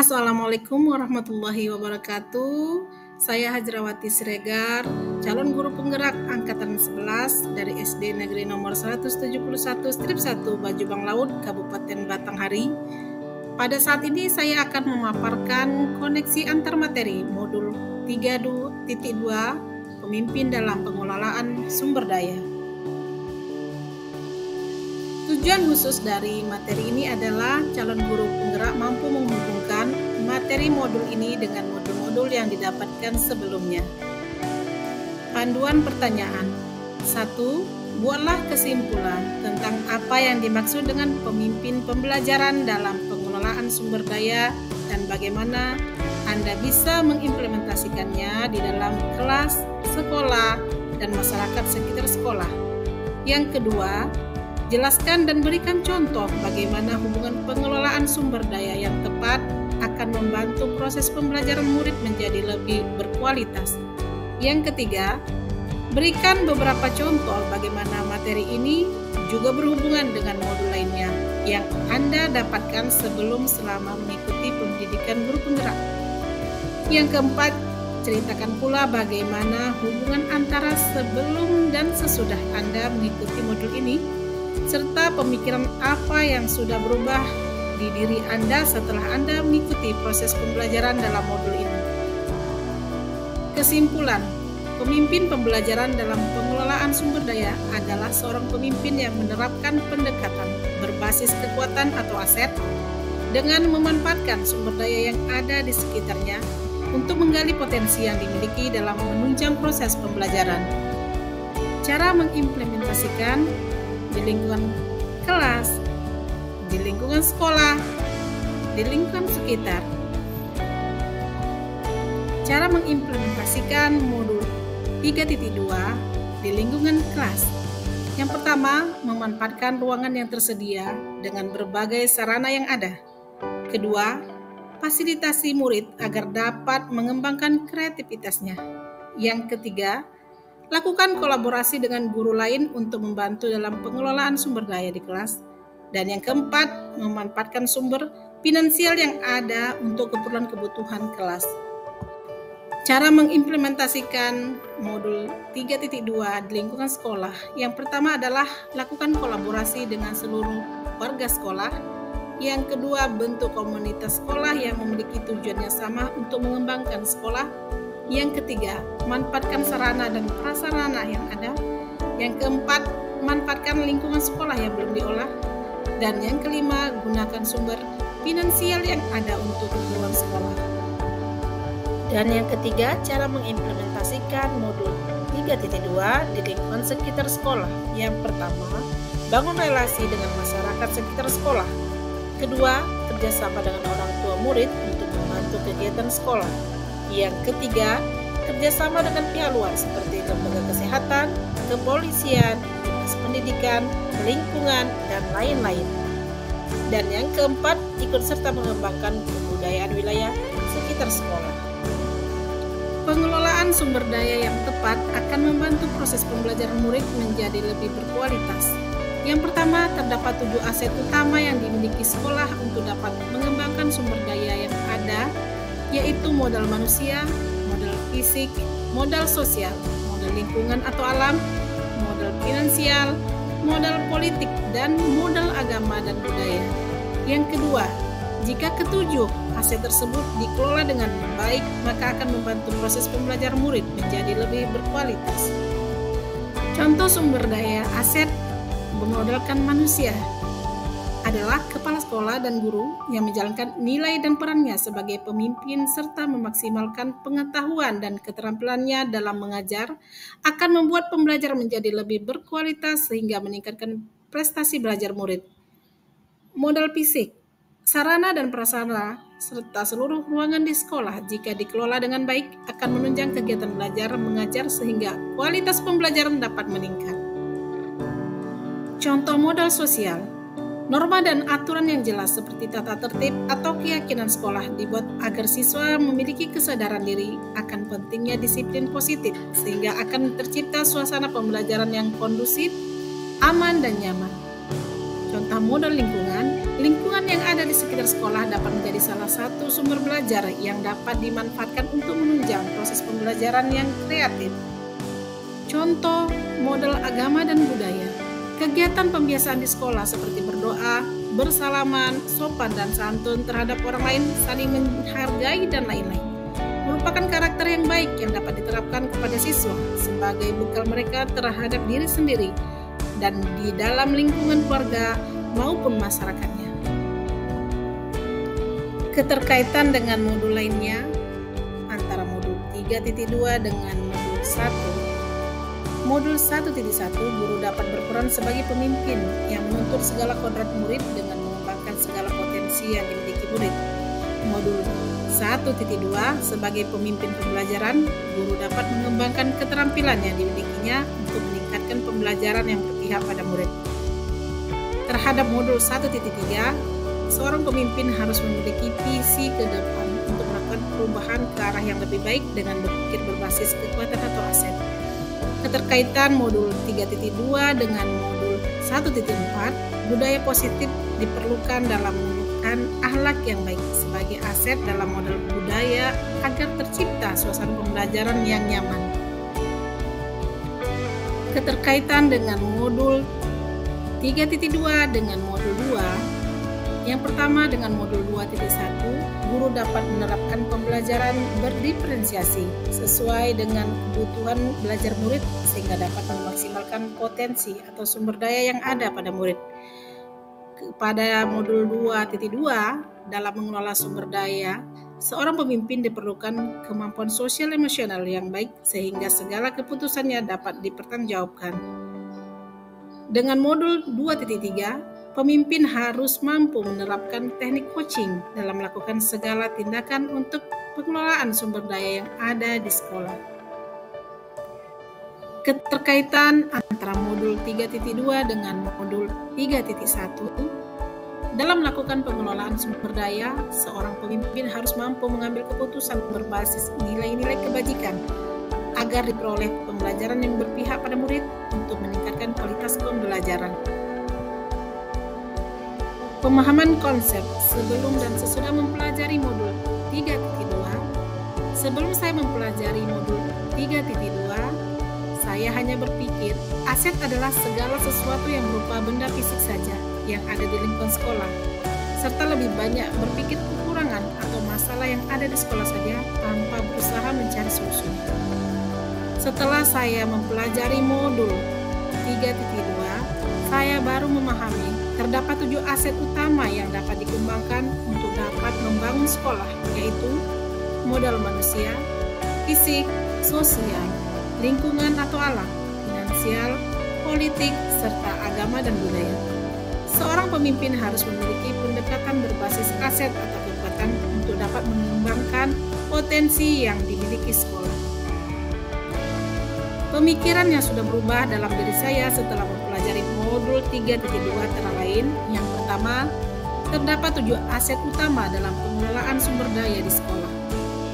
Assalamualaikum warahmatullahi wabarakatuh. Saya Hajrawati Siregar, calon guru penggerak angkatan 11 dari SD Negeri nomor 171 Strip 1 Bajubang Laut, Kabupaten Batanghari. Pada saat ini saya akan memaparkan koneksi antar materi modul 3.2 Pemimpin dalam Pengelolaan Sumber Daya. Tujuan khusus dari materi ini adalah calon guru penggerak mampu menghubungkan materi modul ini dengan modul-modul yang didapatkan sebelumnya. Panduan pertanyaan. 1. Buatlah kesimpulan tentang apa yang dimaksud dengan pemimpin pembelajaran dalam pengelolaan sumber daya dan bagaimana Anda bisa mengimplementasikannya di dalam kelas, sekolah, dan masyarakat sekitar sekolah. Yang kedua, jelaskan dan berikan contoh bagaimana hubungan pengelolaan sumber daya yang tepat akan membantu proses pembelajaran murid menjadi lebih berkualitas. Yang ketiga, berikan beberapa contoh bagaimana materi ini juga berhubungan dengan modul lainnya yang Anda dapatkan sebelum selama mengikuti pendidikan guru penggerak. Yang keempat, ceritakan pula bagaimana hubungan antara sebelum dan sesudah Anda mengikuti modul ini, serta pemikiran apa yang sudah berubah di diri Anda setelah Anda mengikuti proses pembelajaran dalam modul ini. Kesimpulan, pemimpin pembelajaran dalam pengelolaan sumber daya adalah seorang pemimpin yang menerapkan pendekatan berbasis kekuatan atau aset dengan memanfaatkan sumber daya yang ada di sekitarnya untuk menggali potensi yang dimiliki dalam menunjang proses pembelajaran. Cara mengimplementasikan di lingkungan kelas, di lingkungan sekolah, di lingkungan sekitar. Cara mengimplementasikan modul 3.2 di lingkungan kelas. Yang pertama, memanfaatkan ruangan yang tersedia dengan berbagai sarana yang ada. Kedua, fasilitasi murid agar dapat mengembangkan kreativitasnya. Yang ketiga, lakukan kolaborasi dengan guru lain untuk membantu dalam pengelolaan sumber daya di kelas. Dan yang keempat, memanfaatkan sumber finansial yang ada untuk kebutuhan kelas. Cara mengimplementasikan modul 3.2 di lingkungan sekolah. Yang pertama adalah lakukan kolaborasi dengan seluruh warga sekolah. Yang kedua, bentuk komunitas sekolah yang memiliki tujuan yang sama untuk mengembangkan sekolah. Yang ketiga, manfaatkan sarana dan prasarana yang ada. Yang keempat, manfaatkan lingkungan sekolah yang belum diolah. Dan yang kelima, gunakan sumber finansial yang ada untuk keperluan sekolah. Dan yang ketiga, cara mengimplementasikan modul 3.2 di lingkungan sekitar sekolah. Yang pertama, bangun relasi dengan masyarakat sekitar sekolah. Kedua, kerjasama dengan orang tua murid untuk membantu kegiatan sekolah. Yang ketiga, kerjasama dengan pihak luar seperti lembaga kesehatan, kepolisian, dinas pendidikan, lingkungan, dan lain-lain. Dan yang keempat, ikut serta mengembangkan kebudayaan wilayah sekitar sekolah. Pengelolaan sumber daya yang tepat akan membantu proses pembelajaran murid menjadi lebih berkualitas. Yang pertama, terdapat 7 aset utama yang dimiliki sekolah untuk dapat mengembangkan sumber daya yang ada, yaitu modal manusia, modal fisik, modal sosial, modal lingkungan atau alam, modal finansial, modal politik, dan modal agama dan budaya. Yang kedua, jika ketujuh aset tersebut dikelola dengan baik, maka akan membantu proses pembelajaran murid menjadi lebih berkualitas. Contoh sumber daya aset bermodalkan manusia adalah kepala sekolah dan guru yang menjalankan nilai dan perannya sebagai pemimpin serta memaksimalkan pengetahuan dan keterampilannya dalam mengajar akan membuat pembelajaran menjadi lebih berkualitas sehingga meningkatkan prestasi belajar murid. Modal fisik, sarana dan prasarana serta seluruh ruangan di sekolah jika dikelola dengan baik akan menunjang kegiatan belajar mengajar sehingga kualitas pembelajaran dapat meningkat. Contoh modal sosial. Norma dan aturan yang jelas seperti tata tertib atau keyakinan sekolah dibuat agar siswa memiliki kesadaran diri akan pentingnya disiplin positif sehingga akan tercipta suasana pembelajaran yang kondusif, aman, dan nyaman. Contoh modal lingkungan. Lingkungan yang ada di sekitar sekolah dapat menjadi salah satu sumber belajar yang dapat dimanfaatkan untuk menunjang proses pembelajaran yang kreatif. Contoh, model agama dan budaya. Kegiatan pembiasaan di sekolah seperti berdoa, bersalaman, sopan dan santun terhadap orang lain, saling menghargai dan lain-lain, merupakan karakter yang baik yang dapat diterapkan kepada siswa sebagai bekal mereka terhadap diri sendiri dan di dalam lingkungan keluarga maupun masyarakatnya. Keterkaitan dengan modul lainnya antara modul 3.2 dengan modul 1. Modul 1.1, guru dapat berperan sebagai pemimpin yang menuntut segala kodrat murid dengan mengembangkan segala potensi yang dimiliki murid. Modul 1.2, sebagai pemimpin pembelajaran, guru dapat mengembangkan keterampilan yang dimilikinya untuk meningkatkan pembelajaran yang berpihak pada murid. Terhadap modul 1.3, seorang pemimpin harus memiliki visi ke depan untuk melakukan perubahan ke arah yang lebih baik dengan berpikir berbasis kekuatan atau aset. Keterkaitan modul 3.2 dengan modul 1.4, budaya positif diperlukan dalam menumbuhkan akhlak yang baik sebagai aset dalam model budaya agar tercipta suasana pembelajaran yang nyaman. Keterkaitan dengan modul 3.2 dengan modul 2. Yang pertama, dengan modul 2.1, guru dapat menerapkan pembelajaran berdiferensiasi sesuai dengan kebutuhan belajar murid sehingga dapat memaksimalkan potensi atau sumber daya yang ada pada murid. Pada modul 2.2, dalam mengelola sumber daya, seorang pemimpin diperlukan kemampuan sosial emosional yang baik sehingga segala keputusannya dapat dipertanggungjawabkan. Dengan modul 2.3, pemimpin harus mampu menerapkan teknik coaching dalam melakukan segala tindakan untuk pengelolaan sumber daya yang ada di sekolah. Keterkaitan antara modul 3.2 dengan modul 3.1. Dalam melakukan pengelolaan sumber daya, seorang pemimpin harus mampu mengambil keputusan berbasis nilai-nilai kebajikan agar diperoleh pembelajaran yang berpihak pada murid untuk meningkatkan kualitas pembelajaran. Pemahaman konsep sebelum dan sesudah mempelajari modul 3.2. Sebelum saya mempelajari modul 3.2, saya hanya berpikir aset adalah segala sesuatu yang berupa benda fisik saja yang ada di lingkungan sekolah, serta lebih banyak berpikir kekurangan atau masalah yang ada di sekolah saja tanpa berusaha mencari solusinya. Setelah saya mempelajari modul 3.2, saya baru memahami terdapat 7 aset utama yang dapat dikembangkan untuk dapat membangun sekolah, yaitu modal manusia, fisik, sosial, lingkungan atau alam, finansial, politik, serta agama dan budaya. Seorang pemimpin harus memiliki pendekatan berbasis aset atau kekuatan untuk dapat mengembangkan potensi yang dimiliki sekolah. Pemikiran yang sudah berubah dalam diri saya setelah mempelajari modul 3.2 antara lain, yang pertama, terdapat 7 aset utama dalam pengelolaan sumber daya di sekolah.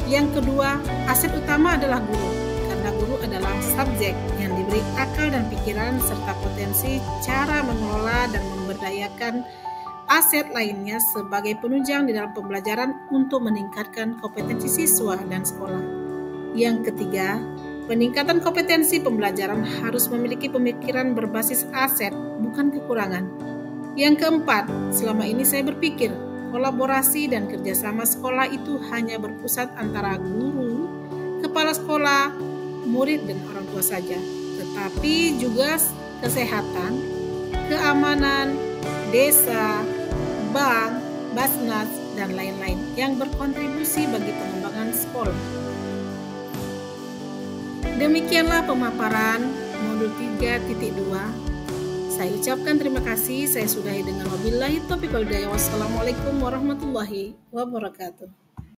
Yang kedua, aset utama adalah guru, karena guru adalah subjek yang diberi akal dan pikiran serta potensi cara mengelola dan memberdayakan aset lainnya sebagai penunjang di dalam pembelajaran untuk meningkatkan kompetensi siswa dan sekolah. Yang ketiga, peningkatan kompetensi pembelajaran harus memiliki pemikiran berbasis aset, bukan kekurangan. Yang keempat, selama ini saya berpikir kolaborasi dan kerjasama sekolah itu hanya berpusat antara guru, kepala sekolah, murid, dan orang tua saja, tetapi juga kesehatan, keamanan, desa, bank, Basnas, dan lain-lain yang berkontribusi bagi pengembangan sekolah. Demikianlah pemaparan modul 3.2. Saya ucapkan terima kasih. Saya sudahi dengan wabillahi taufiq wal hidayah. Wassalamualaikum warahmatullahi wabarakatuh.